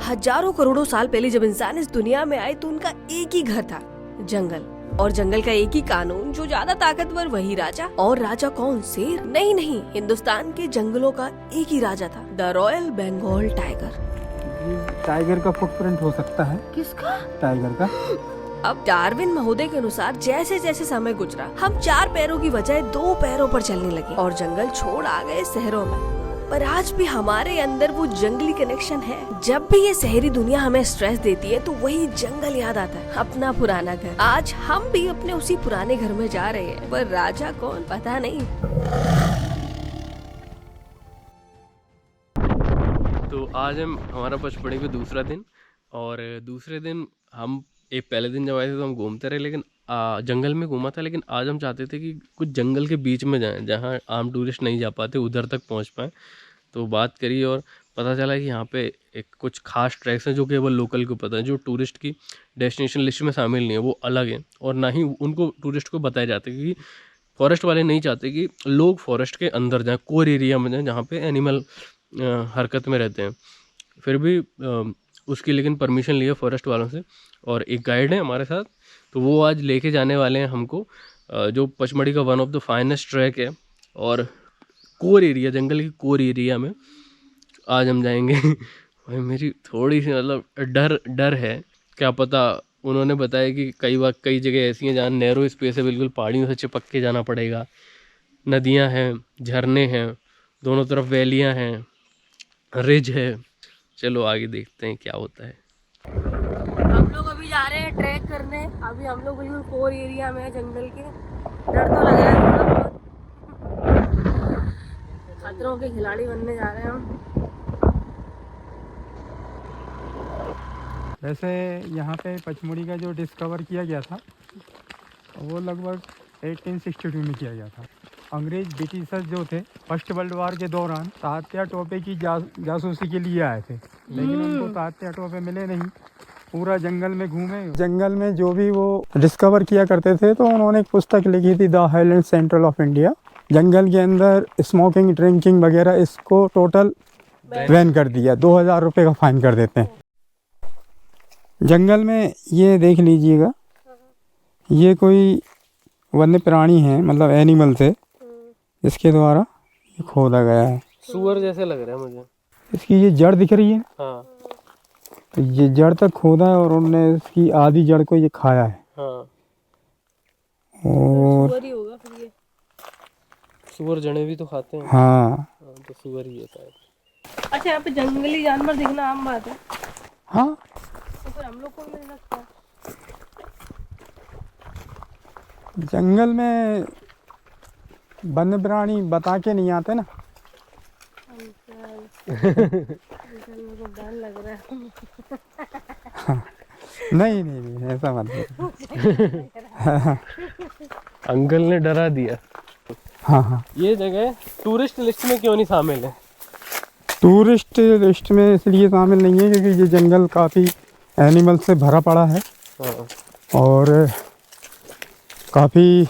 हजारों करोड़ों साल पहले जब इंसान इस दुनिया में आए तो उनका एक ही घर था, जंगल। और जंगल का एक ही कानून, जो ज्यादा ताकतवर वही राजा। और राजा कौन? शेर? नहीं, हिंदुस्तान के जंगलों का एक ही राजा था, the royal Bengal tiger. Tiger का फुटप्रिंट हो सकता है। किसका? टाइगर का। अब डार्विन महोदय के अनुसार जैसे जैसे समय गुजरा, हम 4 पैरों की बजाय 2 पैरों पर चलने लगे और जंगल छोड़ आ गए शहरों में। पर आज भी हमारे अंदर वो जंगली कनेक्शन है। जब भी ये शहरी दुनिया हमें स्ट्रेस देती है तो वही जंगल याद आता है, अपना पुराना घर। आज हम भी अपने उसी पुराने घर में जा रहे हैं, पर राजा कौन पता नहीं। तो आज हमारा पचमढ़ी का दूसरा दिन, और दूसरे दिन हम पहले दिन जब आए थे तो हम घूमते रहे, लेकिन जंगल में घूमा था। लेकिन आज हम चाहते थे कि कुछ जंगल के बीच में जाएं, जहां आम टूरिस्ट नहीं जा पाते, उधर तक पहुंच पाएँ। तो बात करी और पता चला कि यहाँ पे एक कुछ खास ट्रैक्स हैं जो केवल लोकल को पता है, जो टूरिस्ट की डेस्टिनेशन लिस्ट में शामिल नहीं है, वो अलग हैं। और ना ही उनको टूरिस्ट को बताया जाता है, क्योंकि फॉरेस्ट वाले नहीं चाहते कि लोग फॉरेस्ट के अंदर जाएँ, कोर एरिया में जाएँ जहाँ पे एनिमल हरकत में रहते हैं। फिर भी उसकी लेकिन परमिशन लिया फॉरेस्ट वालों से, और एक गाइड है हमारे साथ, तो वो आज लेके जाने वाले हैं हमको जो पचमढ़ी का one of the finest track है और कोर एरिया, जंगल की कोर एरिया में आज हम जाएंगे। भाई मेरी थोड़ी सी मतलब डर है, क्या पता। उन्होंने बताया कि कई जगह ऐसी हैं जहाँ नैरो स्पेस है, बिल्कुल पहाड़ियों से चिपक के जाना पड़ेगा, नदियाँ हैं, झरने हैं, दोनों तरफ वैलियाँ हैं, रिज है। चलो आगे देखते हैं क्या होता है। हम लोग अभी जा रहे हैं ट्रैक करने। अभी हम लोग बिल्कुल कोर एरिया में है जंगल के। डर तो लग रहा है थोड़ा बहुत। खतरों के खिलाड़ी बनने जा रहे हैं हम। वैसे यहाँ पे पचमढ़ी का जो डिस्कवर किया गया था वो लगभग 1862 में किया गया था। अंग्रेज ब्रिटिशर्स जो थे फर्स्ट वर्ल्ड वॉर के दौरान तात्या टोपे की जासूसी के लिए आए थे, लेकिन उनको तात्या टोपे मिले नहीं। पूरा जंगल में घूमे, जंगल में जो भी वो डिस्कवर किया करते थे, तो उन्होंने एक पुस्तक लिखी थी, the highland central of India. जंगल के अंदर स्मोकिंग, ड्रिंकिंग वगैरह इसको टोटल बैन कर दिया। 2000 रुपये का फाइन कर देते हैं। जंगल में ये देख लीजिएगा, ये कोई वन्य प्राणी है, मतलब एनिमल से, इसके द्वारा ये खोदा गया है। सुअर जैसे लग रहा है मुझे। इसकी ये जड़ दिख रही है, हाँ तो ये जड़ तक खोदा है और उन्होंने इसकी आधी जड़ को ये खाया है। हाँ, और सुअर ही होगा फिर ये। सुअर जड़ें भी तो खाते हैं। हाँ, तो सुअर ही है शायद। अच्छा, यहाँ पे जंगली जानवर दिखना आम बात है, हाँ, तो फिर हम लोग को मिल सकता है। जंगल में वन्य प्राणी बता के नहीं आते ना। मेरे को डर लग रहा है। नहीं, ऐसा मत बोलो। अंकल ने डरा दिया। हाँ, ये जगह टूरिस्ट लिस्ट में क्यों नहीं शामिल है? टूरिस्ट लिस्ट में इसलिए शामिल नहीं है क्योंकि ये जंगल काफ़ी एनिमल से भरा पड़ा है हाँ। और काफ़ी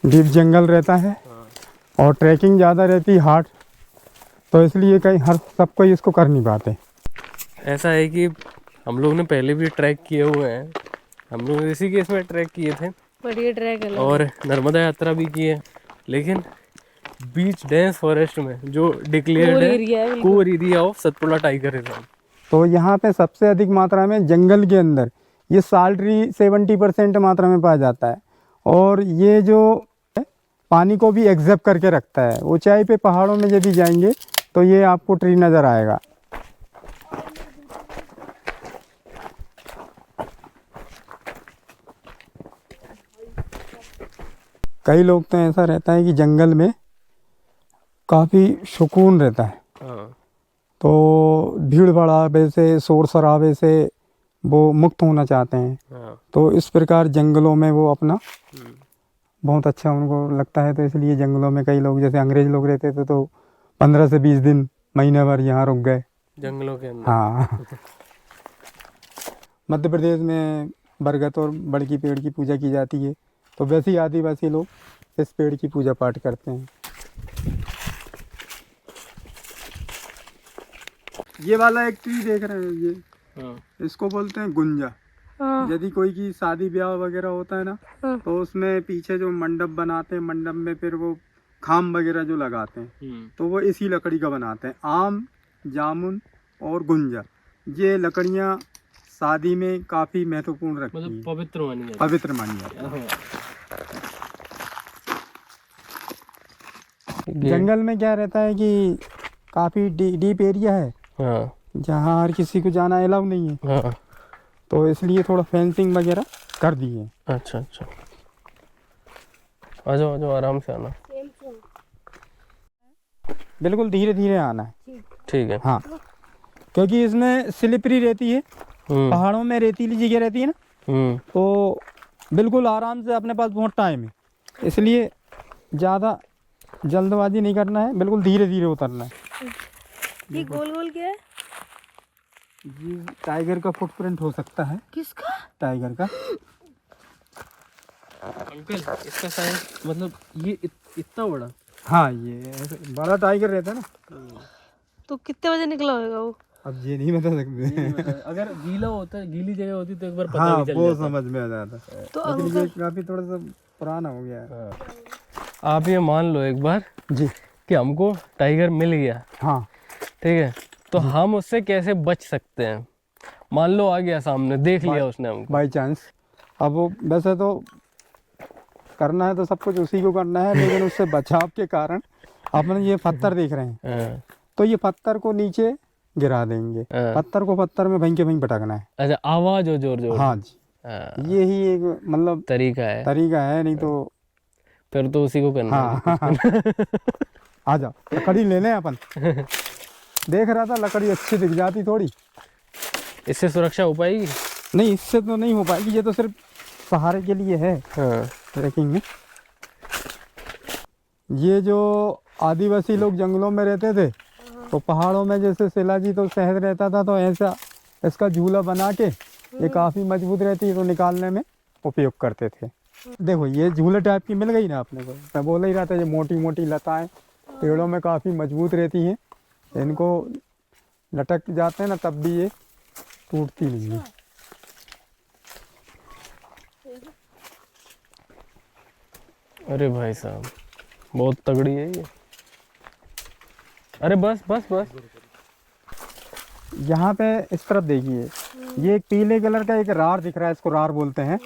डीप जंगल रहता है और ट्रैकिंग ज़्यादा रहती है, हार्ड, तो इसलिए कहीं सब कोई इसको कर नहीं पाते। ऐसा है कि हम लोग ने पहले भी ट्रैक किए हुए हैं, हम लोग इसी केस में ट्रैक किए थे, बढ़िया ट्रैक है। और नर्मदा यात्रा भी की है, लेकिन बीच डेंस फॉरेस्ट में जो डिक्लेयर्ड है core area of Satpura tiger reserve, तो यहाँ पे सबसे अधिक मात्रा में जंगल के अंदर ये साल ट्री 70% मात्रा में पाया जाता है, और ये जो पानी को भी एग्जॉर्ब करके रखता है। ऊंचाई पे पहाड़ों में यदि जाएंगे तो ये आपको ट्री नज़र आएगा। कई लोग तो ऐसा रहता है कि जंगल में काफ़ी सुकून रहता है, तो भीड़ भड़ाके से, शोर शराबे से वो मुक्त होना चाहते हैं, तो इस प्रकार जंगलों में वो अपना बहुत अच्छा उनको लगता है। तो इसलिए जंगलों में कई लोग, जैसे अंग्रेज लोग रहते थे, तो 15 से 20 दिन, महीने भर यहाँ रुक गए जंगलों के अंदर। हाँ। मध्य प्रदेश में बरगद और बड़ की पेड़ की पूजा की जाती है, तो वैसे ही आदिवासी लोग इस पेड़ की पूजा पाठ करते हैं। ये वाला एक ट्री देख रहे हैं, ये हाँ इसको बोलते हैं गुंजा। यदि कोई की शादी ब्याह वगैरह होता है ना, तो उसमें पीछे जो मंडप बनाते हैं, मंडप में फिर वो खाम वगैरह जो लगाते हैं, तो वो इसी लकड़ी का बनाते हैं। आम, जामुन और गुंजा, ये लकड़ियाँ शादी में काफी महत्वपूर्ण रखती मतलब हैं, पवित्र मानी जाती पवित्र मानी जाती है। है। जंगल में क्या रहता है कि काफी डीप एरिया है, हाँ जहाँ हर किसी को जाना अलाउ नहीं है, हाँ तो इसलिए थोड़ा फेंसिंग वगैरह कर दी है। अच्छा अच्छा, आ जाओ आ जाओ, आराम से आना। बिल्कुल धीरे धीरे आना है, ठीक है। हाँ, क्योंकि इसमें स्लिपरी रहती है, पहाड़ों में रेतीली जगह रहती है ना, तो बिल्कुल आराम से, अपने पास बहुत टाइम है, इसलिए ज़्यादा जल्दबाजी नहीं करना है, बिल्कुल धीरे धीरे उतरना है। ये गोल गोल क्या है? ये टाइगर का फुटप्रिंट हो सकता है। किसका? टाइगर का। अंकल इसका साइज मतलब ये इतना बड़ा? हाँ, ये ऐसे बड़ा टाइगर रहता है ना। तो कितने बजे निकला होगा वो? अब ये नहीं बता सकते। अगर गीला होता, गीली जगह होती तो एक बार पता हाँ, भी चल वो जाता। समझ में आ जाता। तो लेकिन ये काफी थोड़ा सा पुराना हो गया है। आप ये मान लो एक बार जी, कि हमको टाइगर मिल गया, हाँ, ठीक है, तो हम उससे कैसे बच सकते हैं? मान लो आ गया सामने, देख लिया उसने हमको, बाई चांस। अब वो वैसे तो करना है तो सब कुछ उसी को करना है, लेकिन उससे बचाव के कारण अपन ये पत्थर देख रहे हैं, हाँ, तो ये पत्थर को नीचे गिरा देंगे। हाँ। पत्थर को पत्थर में भहीं के भहीं पटकना है। अच्छा, आवाज हो जोर जोर। हाँ जी, हाँ, ये ही एक मतलब तरीका है, तरीका है, नहीं तो फिर तो उसी को करना है। हाँ। आ जाओ, लकड़ी ले लें अपन। देख रहा था लकड़ी अच्छी दिख जाती थोड़ी। इससे सुरक्षा हो पाएगी? नहीं, इससे तो नहीं हो पाएगी, ये तो सिर्फ सहारे के लिए है हाँ ट्रैकिंग में। ये जो आदिवासी लोग जंगलों में रहते थे, तो पहाड़ों में जैसे शिलाजी तो शहद रहता था, तो ऐसा इसका झूला बना के, ये काफ़ी मजबूत रहती है, तो निकालने में उपयोग करते थे। देखो, ये झूले टाइप की मिल गई ना अपने को। मैं बोल ही रहा था, ये मोटी मोटी लताएं पेड़ों में काफ़ी मजबूत रहती हैं, इनको लटक जाते हैं ना, तब भी ये टूटती नहीं है। अरे भाई साहब, बहुत तगड़ी है ये। अरे बस बस बस। यहाँ पे इस तरफ देखिए, ये एक पीले कलर का एक रार दिख रहा है, इसको रार बोलते हैं।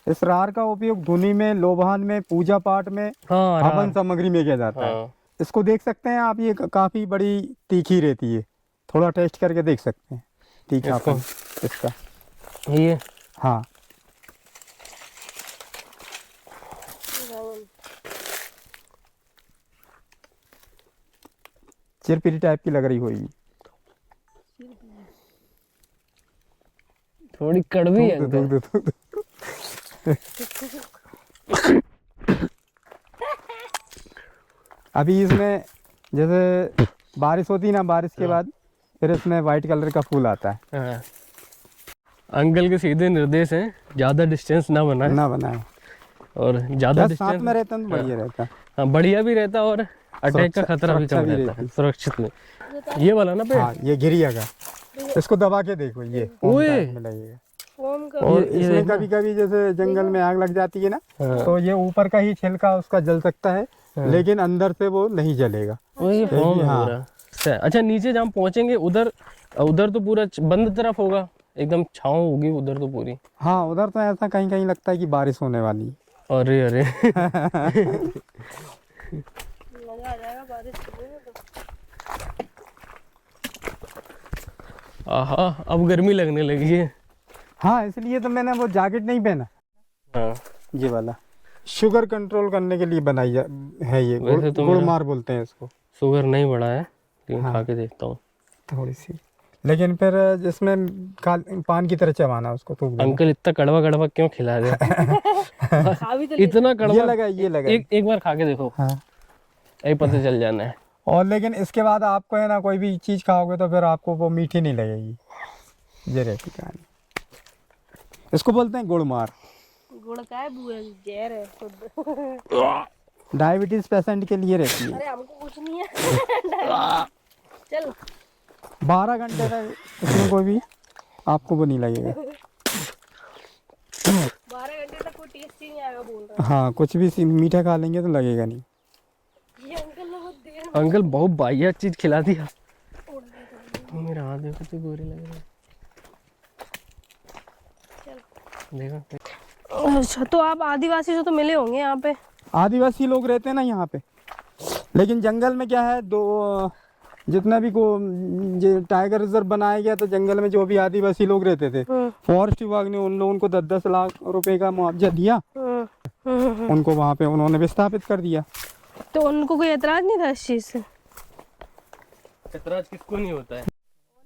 इस रार का उपयोग धुनी में, लोबान में, पूजा पाठ में, हाँ हवन सामग्री में किया जाता है। हाँ। इसको देख सकते हैं आप, ये काफी बड़ी तीखी रहती है, थोड़ा टेस्ट करके देख सकते हैं तीखापन इसका। ये हाँ, चिरपिरी टाइप की लग रही होगी। थोड़ी कड़वी है थूक दो, थूक दो। अभी इसमें जैसे बारिश होती है ना, बारिश के बाद फिर इसमें वाइट कलर का फूल आता है। हाँ। अंकल के सीधे निर्देश हैं, ज्यादा डिस्टेंस ना बनाए, ना बनाए, और ज्यादा साथ डिस्टेंस में रहता है तो बढ़िया रहता। हाँ, बढ़िया भी रहता और अटैक का खतरा भी कम सुरक्षा भी रहता है, रहती। सुरक्षित में। ये वाला ना पे। हाँ, ये गिरिया का, इसको दबा के देखो, ये फोम ओए। टाइप में लगेगा। का और ये इसमें कभी कभी जैसे जंगल में आग लग जाती है ना, तो ये ऊपर का ही छिलका उसका जल सकता है, लेकिन अंदर से वो नहीं जलेगा। ये फॉर्म है हाँ। पूरा। अच्छा, नीचे जहाँ पहुंचेंगे उधर तो पूरा बंद तरफ होगा, एकदम छाँव होगी उधर तो पूरी। हाँ, उधर तो ऐसा कहीं कहीं लगता है कि बारिश होने वाली है। अरे अरे। मजा आ जाएगा बारिश में तो। आहा, अब गर्मी लगने लगी है। हाँ, इसलिए तो मैंने वो जैकेट नहीं पहना। हाँ, ये वाला शुगर कंट्रोल करने के लिए बनाई है, ये वैसे तो गुड़ मेरा- मार बोलते हैं इसको। शुगर नहीं बढ़ा है, लेकिन हाँ। खा के देखता हूँ। थोड़ी सी, लेकिन फिर जिसमें पान की तरह चबाना उसको, थूक देना। अंकल इतना कड़वा कड़वा क्यों खिला रहे हो? खा भी तो इतना ये कड़वा। लगा, ये लगा। एक बार खा के देखो, हाँ, यही पता चल जाना है। और लेकिन इसके बाद आपको है ना, कोई भी चीज़ खाओगे तो फिर आपको वो मीठी नहीं लगेगी। ये रहती कहानी। इसको बोलते हैं गुड़ मार। गुड़ का है, बुआ जहर है शुद्ध। डायबिटीज पेशेंट के लिए रहती है। अरे हमको कुछ नहीं है। चल, 12 घंटे तक इसमें कोई भी आपको वो नहीं लगेगा। 12 घंटे तक कोई टेस्ट ही नहीं आएगा बोल रहा हाँ, कुछ भी मीठा खा लेंगे तो लगेगा नहीं। है। ये अंकल ने बहुत देर अंकल बहुत बढ़िया चीज खिला दिया। मेरा हाथ देखो तो गोरे लग रहे हैं। देखो अच्छा, तो आप आदिवासी से तो मिले होंगे यहाँ पे? आदिवासी लोग रहते हैं ना यहाँ पे, लेकिन जंगल में क्या है, दो जितना भी को ये टाइगर रिजर्व बनाया गया तो जंगल में जो भी आदिवासी लोग रहते थे, फॉरेस्ट विभाग ने उन लोगों को 10-10 लाख रुपए का मुआवजा दिया। उनको वहाँ पे उन्होंने विस्थापित कर दिया। तो उनको कोई एतराज नहीं था इस चीज से? एतराज किसको नहीं होता है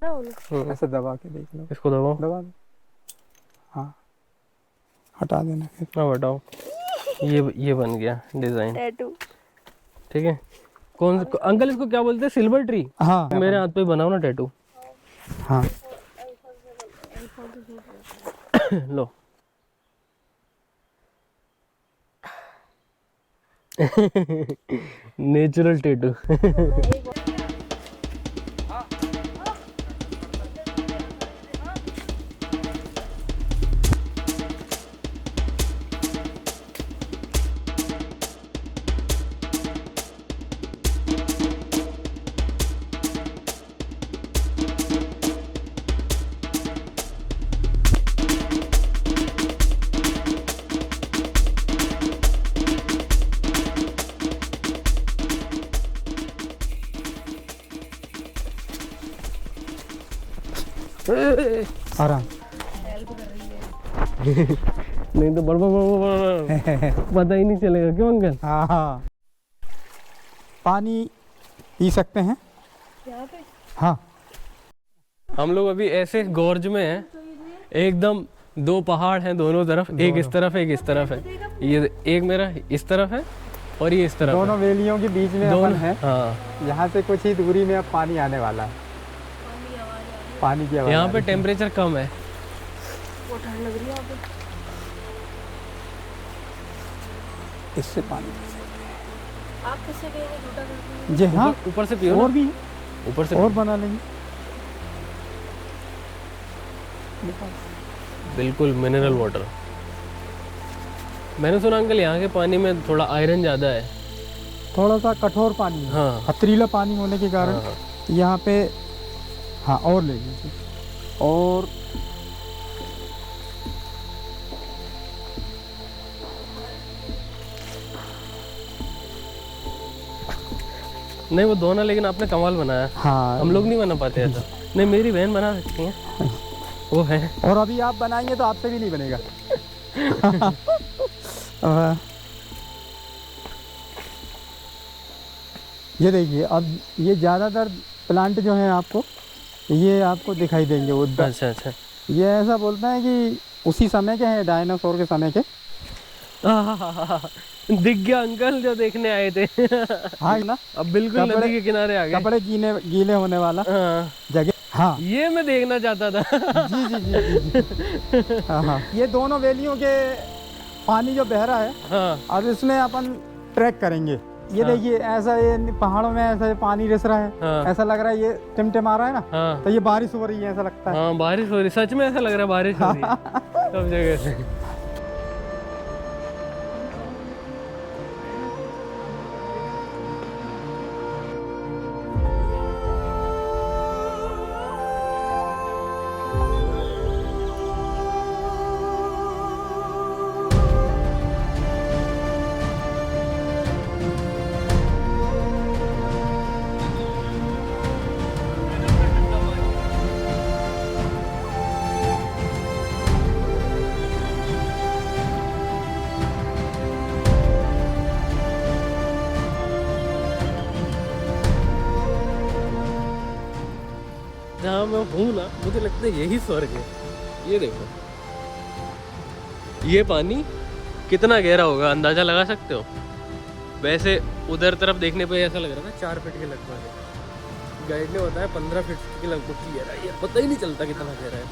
ना उन्हें। ऐसे दबा के देख लो, इसको दबाओ, दबा दो, हाँ हटा देना फिर। हाँ बताओ। ये बन गया डिजाइन, टैटू। ठीक है। कौन अंकल इसको क्या बोलते हैं? Silver tree. हाँ मेरे हाथ पे बनाओ ना टैटू। हाँ लो नेचुरल टैटू। आराम। नहीं तो बड़ पता ही नहीं चलेगा, क्यों अंकल? हाँ हाँ, पानी पी सकते हैं यहाँ पे? हाँ। हम लोग अभी ऐसे गोर्ज में हैं, एकदम दो पहाड़ हैं दोनों तरफ, एक इस तरफ एक इस तरफ है। ये एक मेरा इस तरफ है और ये इस तरफ दोनों है। वेलियों के बीच में अपन दोनों है। हाँ। यहाँ से कुछ ही दूरी में अब पानी आने वाला है, पानी की आवाज। यहाँ पे टेम्परेचर कम है। वो ठंड लग रही है यहाँ पे। इससे पानी आप किससे गए झूठा करते जी हाँ, ऊपर से पियो और ना। भी ऊपर से और बना लेंगे। बिल्कुल मिनरल वाटर। मैंने सुना अंकल यहाँ के पानी में थोड़ा आयरन ज़्यादा है। थोड़ा सा कठोर पानी है, हाँ पथरीला पानी होने के कारण हाँ। यहाँ पे। हाँ और ले लीजिए। और नहीं वो दोनों, लेकिन आपने कमाल बनाया। हाँ, हम लोग नहीं बना पाते ऐसा। नहीं मेरी बहन बना सकती है, वो है। और अभी आप बनाएंगे तो आपसे भी नहीं बनेगा। ये देखिए, अब ये ज़्यादातर प्लांट जो हैं आपको, ये आपको दिखाई देंगे उधर। अच्छा अच्छा। ये ऐसा बोलते हैं कि उसी समय के हैं, डायनासोर के समय के। दिख गया अंकल जो देखने आए थे। हाँ ना, अब बिल्कुल नदी के किनारे आ गए। कपड़े गीले होने वाला हाँ, जगह। हाँ ये मैं देखना चाहता था। जी जी जी जी, जी। हाँ हाँ, ये दोनों वेलियों के पानी जो बह रहा है, हाँ अब इसमें अपन ट्रैक करेंगे। ये देखिए, ऐसा ये पहाड़ों में ऐसा पानी रिस रहा है। हाँ। ऐसा लग रहा है ये टिमटिमा रहा है ना, हाँ तो ये बारिश हो रही है, ऐसा लगता है। हाँ बारिश हो रही, सच में ऐसा लग रहा है बारिश हो रही है सब जगह से। जहाँ मैं हूँ ना, मुझे लगता है यही स्वर्ग है। ये देखो, ये पानी कितना गहरा होगा, अंदाजा लगा सकते हो? वैसे उधर तरफ देखने पे ऐसा लग रहा था 4 फीट के लगभग है। गाइड ने बताया 15 फीट के लगभग की गहराई है, पता ही नहीं चलता कितना गहरा है।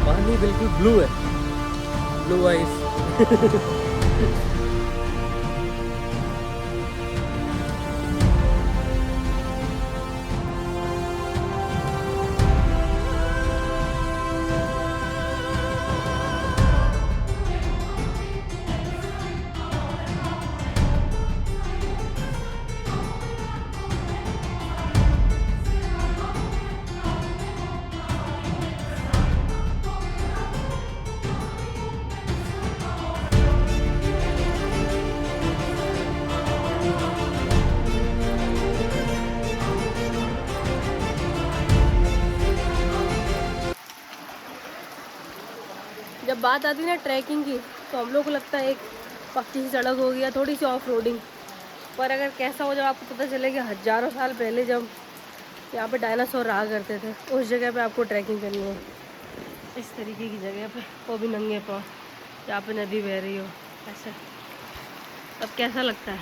पानी बिल्कुल ब्लू है, ब्लू आइस। जब बात आती है ना ट्रैकिंग की, तो हम लोग को लगता है एक पक्की सी सड़क होगी या थोड़ी सी ऑफ रोडिंग, पर अगर कैसा हो जब आपको पता चले कि हज़ारों साल पहले जब यहाँ पे डायनासोर रहा करते थे, उस जगह पे आपको ट्रैकिंग करनी है, इस तरीके की जगह पे, वो भी नंगे पाँव, जहाँ पे नदी बह रही हो ऐसे, तब कैसा लगता है।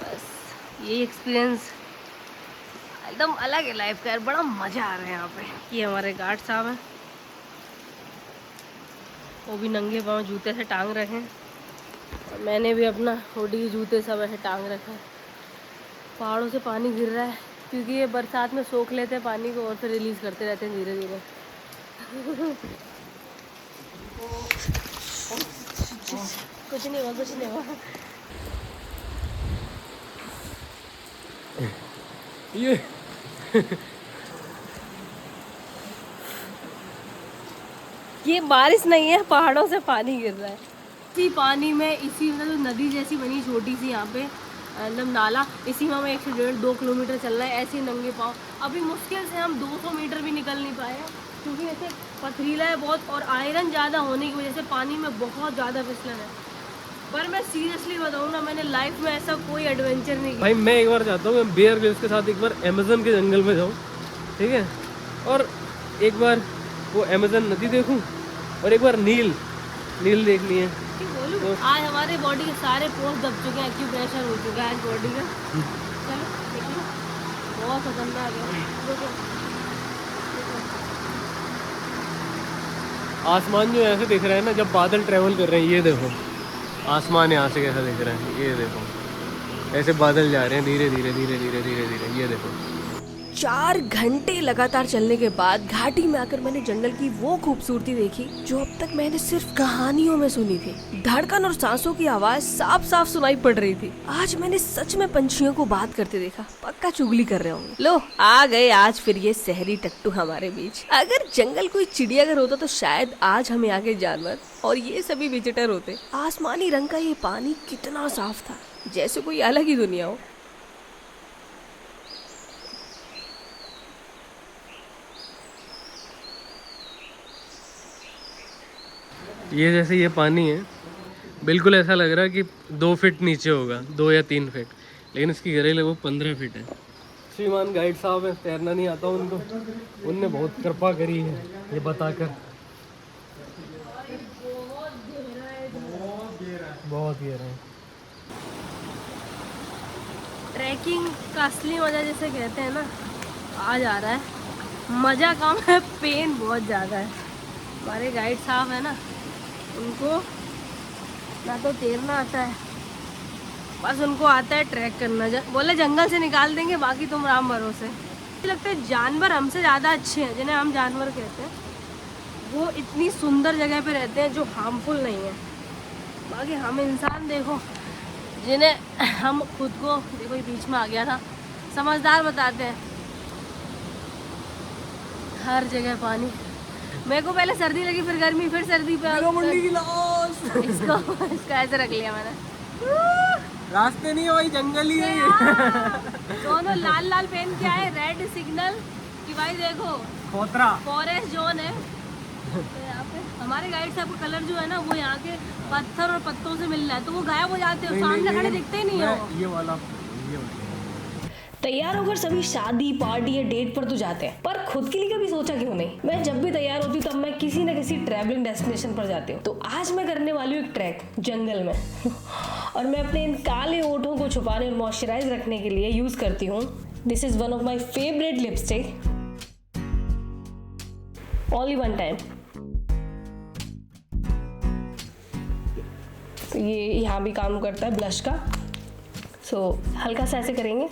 बस यही एक्सपीरियंस एकदम अलग है लाइफ का यार, बड़ा मज़ा आ रहा है यहाँ पे। ये हमारे गार्ड साहब हैं, वो भी नंगे पाँव जूते से टांग रखे हैं, और मैंने भी अपना हुडी जूते सब ऐसे टांग रखे हैं। पहाड़ों से पानी गिर रहा है क्योंकि ये बरसात में सोख लेते हैं पानी को और फिर रिलीज़ करते रहते हैं धीरे धीरे। कुछ नहीं हुआ, कुछ नहीं हुआ। ये ये बारिश नहीं है, पहाड़ों से पानी गिर रहा है। इसी पानी में, इसी मतलब नदी जैसी बनी छोटी सी यहाँ पे मतलब नाला, इसी में हमें 1 से 1.5-2 किलोमीटर चल रहा है ऐसे नंगे पाँव। अभी मुश्किल से हम 200 मीटर भी निकल नहीं पाए हैं क्योंकि ऐसे पथरीला है बहुत, और आयरन ज़्यादा होने की वजह से पानी में बहुत ज़्यादा फिसलन है। पर मैं सीरियसली बताऊँ ना, मैंने लाइफ में ऐसा कोई एडवेंचर नहीं किया। भाई मैं एक बार चाहता हूँ मैं बेयर ग्रिल्स के साथ एक बार अमेज़न के जंगल में जाऊँ, ठीक है, और एक बार वो अमेज़न नदी देखूँ और एक बार नील देखनी है। बोलूं आज हमारे बॉडी के सारे पोर्स दब चुके हैं, एक्यूप्रेशर हो चुका है आज बॉडी का। चलो देखिए, बहुत खतरनाक है। देखो आसमान जो ऐसे दिख रहा है ना जब बादल ट्रेवल कर रहे हैं, ये देखो आसमान यहाँ से कैसा दिख रहा है, ये देखो ऐसे बादल जा रहे हैं धीरे धीरे धीरे धीरे धीरे धीरे, ये देखो। 4 घंटे लगातार चलने के बाद घाटी में आकर मैंने जंगल की वो खूबसूरती देखी जो अब तक मैंने सिर्फ कहानियों में सुनी थी। धड़कन और सांसों की आवाज साफ साफ सुनाई पड़ रही थी। आज मैंने सच में पंछियों को बात करते देखा। पक्का चुगली कर रहे होंगे। लो आ गए आज फिर ये शहरी टट्टू हमारे बीच। अगर जंगल कोई चिड़ियाघर होता तो शायद आज हमें आगे जानवर और ये सभी विजिटर होते। आसमानी रंग का ये पानी कितना साफ था, जैसे कोई अलग ही दुनिया हो। ये जैसे ये पानी है, बिल्कुल ऐसा लग रहा है कि 2 फीट नीचे होगा, 2 या 3 फीट, लेकिन इसकी गहराई लगभग 15 फीट है। श्रीमान गाइड साहब हैं, तैरना नहीं आता उनको, उनने बहुत कृपा करी है ये बताकर। बहुत गहरा है। ट्रैकिंग का असली मज़ा जिसे कहते हैं ना, आ जा रहा है। मज़ा कम है, पेन बहुत ज़्यादा है। हमारे गाइड साहब है ना, उनको ना तो तैरना आता है, बस उनको आता है ट्रैक करना। बोले जंगल से निकाल देंगे, बाकी तुम राम भरोसे। मुझे लगता है जानवर हमसे ज़्यादा अच्छे हैं, जिन्हें हम जानवर कहते हैं, वो इतनी सुंदर जगह पे रहते हैं जो हार्मफुल नहीं है। बाकी हम इंसान देखो, जिन्हें हम खुद को देखो ये बीच में आ गया था, समझदार बताते हैं। हर जगह पानी। मेरे को पहले सर्दी लगी, फिर गर्मी, फिर सर्दी पे इसको ऐसे रख लिया मैंने। रास्ते नहीं है भाई, जंगल ही है। दोनों लाल लाल पेन के आए, रेड सिग्नल कि भाई देखो खोतरा फॉरेस्ट जोन है। तो यहाँ पे हमारे गाइड साहब का कलर जो है ना, वो यहाँ के पत्थर और पत्तों से मिल रहा है, तो वो गायब हो जाते हैं, सामने खड़े दिखते ही नहीं है। ये वाला तैयार होकर सभी शादी पार्टी या डेट पर तो जाते हैं, पर खुद के लिए कभी सोचा क्यों नहीं। मैं जब भी तैयार होती हूँ तब मैं किसी न किसी ट्रैवलिंग डेस्टिनेशन पर जाती हूँ। तो आज मैं करने वाली हूँ एक ट्रैक जंगल में और मैं अपने इन काले ओठों को छुपाने और मॉइस्चराइज रखने के लिए यूज करती हूँ this is one of my favourite lipstick, only one time. ये यहाँ भी काम करता है ब्लश का। सो हल्का सा ऐसे करेंगे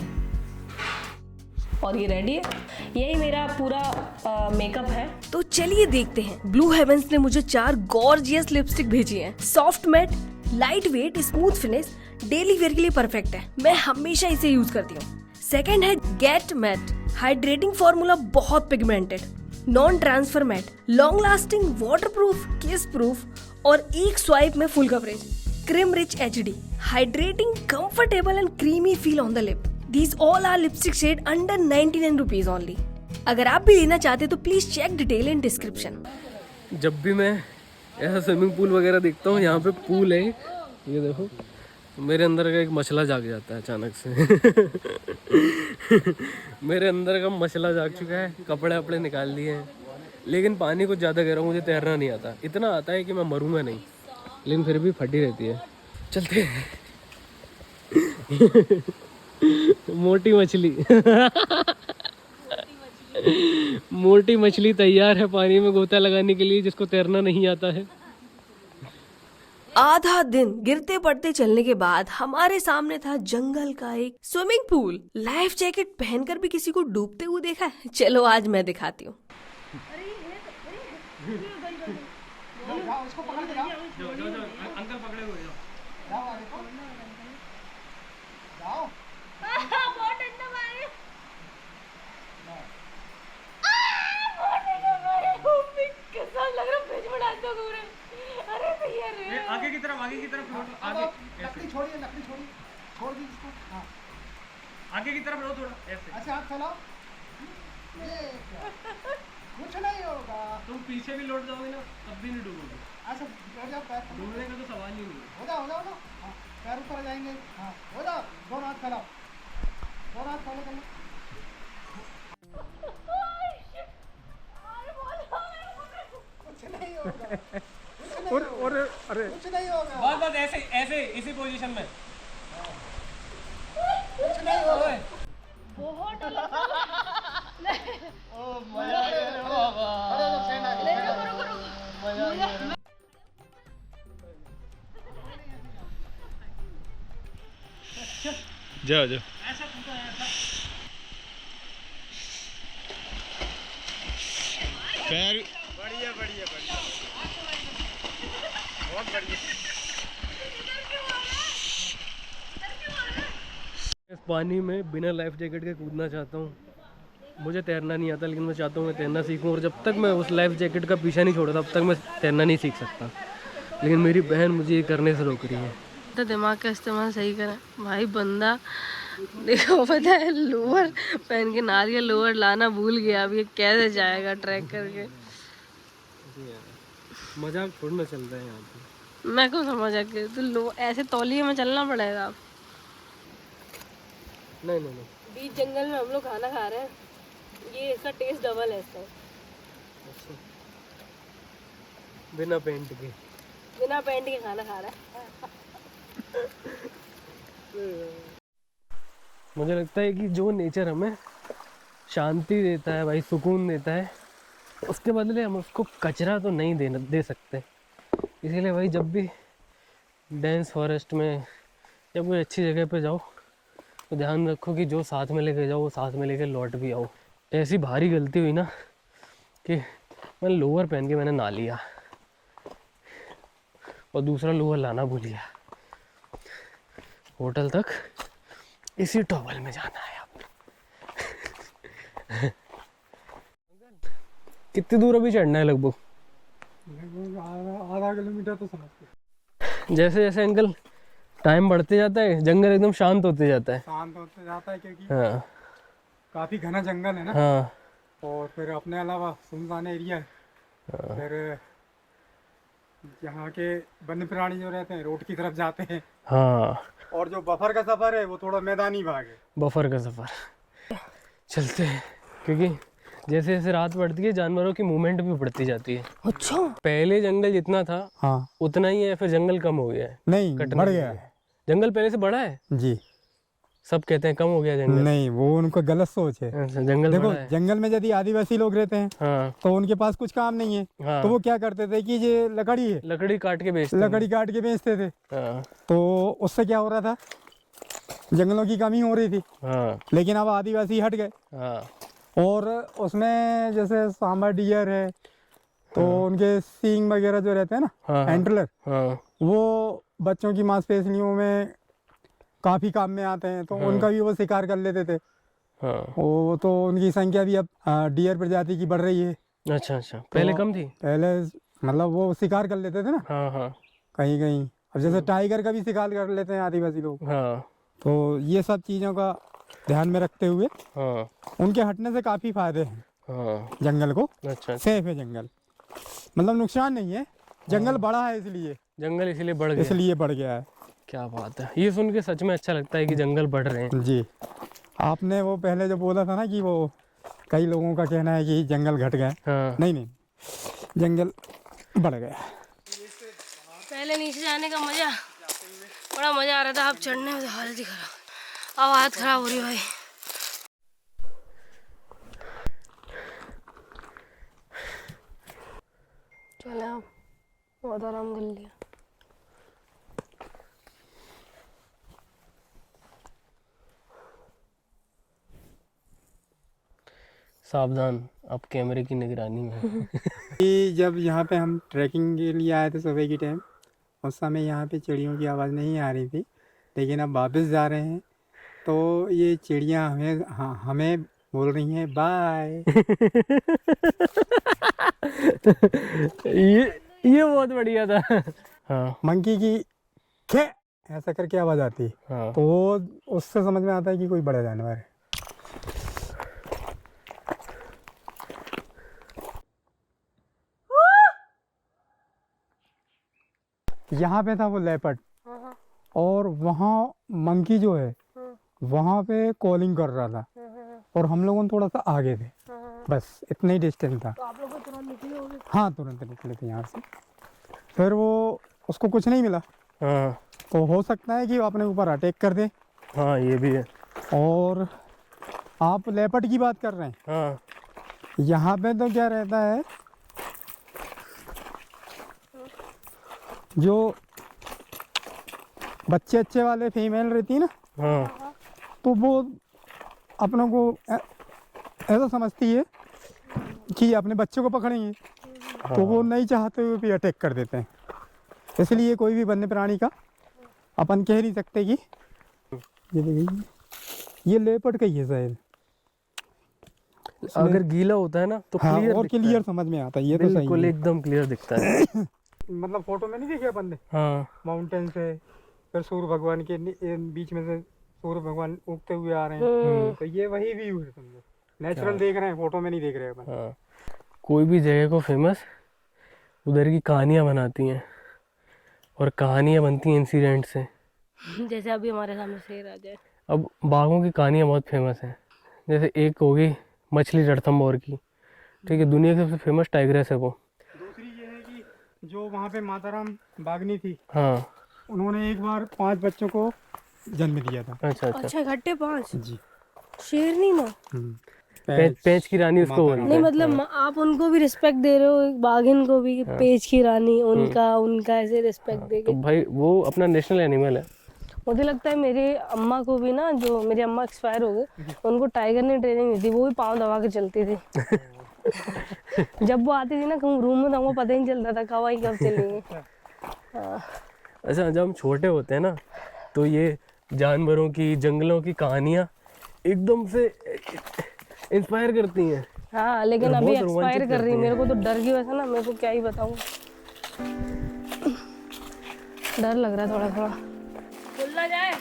और ये रेडी है। यही मेरा पूरा मेकअप है। तो चलिए देखते हैं। ब्लू हेवंस ने मुझे 4 गॉर्जियस लिपस्टिक भेजी हैं। Soft matte, light weight, smooth finish, daily wear के लिए परफेक्ट है। मैं हमेशा इसे यूज करती हूँ। सेकंड है गेट मैट, हाइड्रेटिंग फॉर्मूला, बहुत pigmented, non transfer matte, long lasting, water proof, kiss proof और एक स्वाइप में full coverage, cream rich HD, hydrating, comfortable and creamy feel on the lip. These all are lipstick shade under 99 rupees only. अगर आप भी लेना चाहते तो please check detail in description. जब भी मैं ऐसा स्विमिंग पूल वगैरह देखता हूँ, यहाँ पे पूल है, ये देखो, मेरे अंदर का एक मसला जाग जाता है अचानक से। मेरे अंदर का मसला जाग चुका है। कपड़े वपड़े निकाल लिए हैं, लेकिन पानी कुछ ज़्यादा गहरा, मुझे तैरना नहीं आता। इतना आता है कि मैं मरूंगा नहीं, लेकिन फिर भी फटी रहती है। चलते हैं। मोटी मछली। मोटी मछली तैयार है पानी में गोता लगाने के लिए, जिसको तैरना नहीं आता है। आधा दिन गिरते पड़ते चलने के बाद हमारे सामने था जंगल का एक स्विमिंग पूल। लाइफ जैकेट पहनकर भी किसी को डूबते हुए देखा है? चलो आज मैं दिखाती हूँ। आगे की तरफ आगे लकड़ी छोड़िए, छोड़ दी इसको। हाँ, आगे की तरफ लो थोड़ा ऐसे। अच्छा हाथ फैलाओ। ये कुछ नहीं होगा। तुम पीछे भी लौट जाओगे ना, तब भी नहीं डूबोगे। अच्छा बैठ जाओ, पैर डूबने का तो सवाल ही नहीं है। हो जाओ ना। हाँ, पैर ऊपर आ जाएंगे। हाँ, हो जाओ। दोनों हाथ फैलाओ, दोनों हाथ फैलाओ कर लो। कुछ नहीं होगा। और अरे कुछ नहीं होगा। बस ऐसे ऐसे इसी पोजीशन में। कुछ नहीं होगा। बहुत ओ मजा आ गया। जाओ जाओ। पैर बढ़िया बढ़िया बढ़िया, बहुत बढ़िया। इस पानी में बिना लाइफ जैकेट के कूदना चाहता हूँ। मुझे तैरना नहीं आता, लेकिन मैं चाहता हूँ मैं तैरना सीखूँ, और जब तक मैं उस लाइफ जैकेट का पीछा नहीं छोड़ा तब तक मैं तैरना नहीं सीख सकता। लेकिन मेरी बहन मुझे ये करने से रोक रही है। तो दिमाग का इस्तेमाल सही करा भाई। बंदा देखो, पता है लोअर पहन के नारियल लोअर लाना भूल गया। अब ये कैसे जाएगा ट्रैक करके? मजाक थोड़ी ना चल रहा है यहाँ पे। मैं क्यों समझा कि तो ऐसे तौलिए में चलना पड़ेगा। नहीं नहीं नहीं, बीच जंगल में हम लोग खाना खा रहे हैं। ये इसका टेस्ट डबल है इसका। बिना पेंट के। बिना पेंट के खाना खा रहा है। मुझे लगता है कि जो नेचर हमें शांति देता है भाई, सुकून देता है, उसके बदले हम उसको कचरा तो नहीं दे सकते। इसीलिए भाई जब भी डेंस फॉरेस्ट में या कोई अच्छी जगह पे जाओ तो ध्यान रखो कि जो साथ में लेके जाओ वो साथ में लेके लौट भी आओ। ऐसी भारी गलती हुई ना कि मैं लोअर पहन के मैंने नहा लिया और दूसरा लोअर लाना भूल गया। होटल तक इसी टॉवल में जाना है अब। कितनी दूर अभी चढ़ना है? लगभग आधा किलोमीटर तो समझते। जैसे जैसे अंकल टाइम बढ़ते जाता है जंगल एकदम शांत होते जाता है। शांत होते जाता है क्योंकि हाँ काफी घना जंगल है ना। हाँ और फिर अपने अलावा सुनसान एरिया है। फिर यहाँ के वन्य प्राणी जो रहते हैं रोड की तरफ जाते हैं। हाँ, और जो बफर का सफर है वो थोड़ा मैदानी भाग है। बफर का सफर। चलते हैं, क्योंकि जैसे जैसे रात बढ़ती है जानवरों की मूवमेंट भी बढ़ती जाती है। अच्छा, पहले जंगल जितना था हाँ, उतना ही है, फिर जंगल कम हो गया है। नहीं कटने बढ़ लगे। गया है जंगल पहले से बड़ा है जी। सब कहते हैं कम हो गया जंगल। नहीं, वो उनका गलत सोच है। अच्छा, जंगल देखो, बड़ा है। जंगल में यदि आदिवासी लोग रहते हैं हाँ तो उनके पास कुछ काम नहीं है, हाँ, तो वो क्या करते थे कि ये लकड़ी है, लकड़ी काट के बेचते हैं। लकड़ी काट के बेचते थे। हाँ तो उससे क्या हो रहा था, जंगलों की कमी हो रही थी। हाँ लेकिन अब आदिवासी हट गए हाँ और उसमें जैसे सांबर डियर है तो उनके सींग वगैरह जो रहते हैं ना, हाँ हाँ एंटलर, हाँ वो बच्चों की मांसपेशियों में काफ़ी काम में आते हैं, तो उनका भी वो शिकार कर लेते थे। हाँ। वो तो उनकी संख्या भी अब डियर प्रजाति की बढ़ रही है। अच्छा अच्छा, पहले तो कम थी। पहले मतलब वो शिकार कर लेते थे ना हाँ हाँ कहीं कहीं, अब जैसे टाइगर का भी शिकार कर लेते हैं आदिवासी लोग। हाँ तो ये सब चीज़ों का ध्यान में रखते हुए हाँ उनके हटने से काफ़ी फायदे हैं हाँ। जंगल को। अच्छा, सेफ है जंगल, मतलब नुकसान नहीं है। जंगल बड़ा है इसलिए जंगल इसीलिए बढ़ गया। इसलिए बढ़ गया है। क्या बात है, ये सुन के सच में अच्छा लगता है कि जंगल बढ़ रहे हैं। जी, आपने वो पहले जो बोला था ना कि वो कई लोगों का कहना है कि जंगल घट गए, हाँ नहीं नहीं, जंगल बढ़ गया। पहले नीचे जाने का मजा, बड़ा मजा आ रहा था। अब चढ़ने में तो हालत ही खराब, अब हालत खराब हो रही है भाई। चले अब बहुत आराम कर लिया। सावधान, अब कैमरे की निगरानी में। कि जब यहाँ पे हम ट्रैकिंग के लिए आए थे सुबह की टाइम, उस समय यहाँ पे चिड़ियों की आवाज़ नहीं आ रही थी, लेकिन अब वापस जा रहे हैं तो ये चिड़ियाँ हमें बोल रही हैं बाय। ये बहुत बढ़िया था। हाँ मंकी की खे ऐसा करके आवाज़ आती है, हाँ तो उससे समझ में आता है कि कोई बड़ा जानवर है। यहाँ पे था वो लेपर्ड, और वहाँ मंकी जो है वहाँ पे कॉलिंग कर रहा था, और हम लोगों थोड़ा सा आगे थे, बस इतना ही डिस्टेंस था। तो आप लोग तुरंत निकले होंगे? हाँ, तुरंत निकले थे यहाँ से। फिर वो उसको कुछ नहीं मिला, हाँ तो हो सकता है कि वो अपने ऊपर अटैक कर दे। हाँ, ये भी है। और आप लेपर्ड की बात कर रहे हैं, हाँ यहाँ पे तो क्या रहता है, जो बच्चे अच्छे वाले फीमेल रहती है ना, हाँ तो वो अपनों को ऐसा समझती है कि अपने बच्चे को पकड़ेंगे, तो वो नहीं चाहते हुए भी अटैक कर देते हैं। इसलिए कोई भी वन्य प्राणी का अपन कह नहीं सकते कि ये देखिए, ये लेपर्ड का ही है शायद। अगर गीला होता है ना तो हाँ, क्लियर और क्लियर समझ में आता है, ये तो सही बिल्कुल है। एकदम क्लियर दिखता है। मतलब फोटो में नहीं देखे अपन ने, हाँ माउंटेन से फिर सूर्य भगवान के बीच में से सूर्य भगवान उगते हुए आ रहे हैं, तो ये वही व्यू है, समझो नेचुरल देख रहे हैं, फोटो में नहीं देख रहे अपन। हाँ, कोई भी जगह को फेमस उधर की कहानियाँ बनाती हैं, और कहानियाँ बनती हैं इंसिडेंट से। जैसे अभी हमारे सामने शेर आ जाए। अब बाघों की कहानियाँ बहुत फेमस हैं, जैसे एक होगी मछली रणथंभौर की, ठीक है, दुनिया की सबसे फेमस टाइग्रेस है वो। दूसरी ये है कि जो वहाँ पे माताराम बागनी थी, हाँ उन्होंने एक बार 5 बच्चों को जन्म दिया था। अच्छा अच्छा, अच्छा, इकट्ठे 5 जी। शेरनी ना? पेंच की रानी उसको बोलते नहीं हैं। मतलब आप उनको भी रिस्पेक्ट दे रहे हो, एक बाघिन को भी, पेज की रानी, उनका ऐसे रिस्पेक्ट दे तो के। भाई वो अपना नेशनल एनिमल है। मुझे लगता है मेरी अम्मा को भी ना, जो मेरी अम्मा एक्सपायर हो गए, उनको टाइगर ने ट्रेनिंग दी थी, वो भी पाँव दबा के चलती थी। जब वो आती थी ना कहूँ रूम में, तो हमको पता ही नहीं चलता था कब आई कब चलेंगे। अच्छा, जब हम छोटे होते हैं ना तो ये जानवरों की, जंगलों की कहानियाँ एकदम से इंस्पायर करती हैं। हाँ, लेकिन बहुत अभी रोमांचित एक्सपायर कर रही है, करती मेरे को तो डर की वजह से ना, मेरे को क्या ही बताऊँ, डर लग रहा है थोड़ा थोड़ा। खुल ना जाए।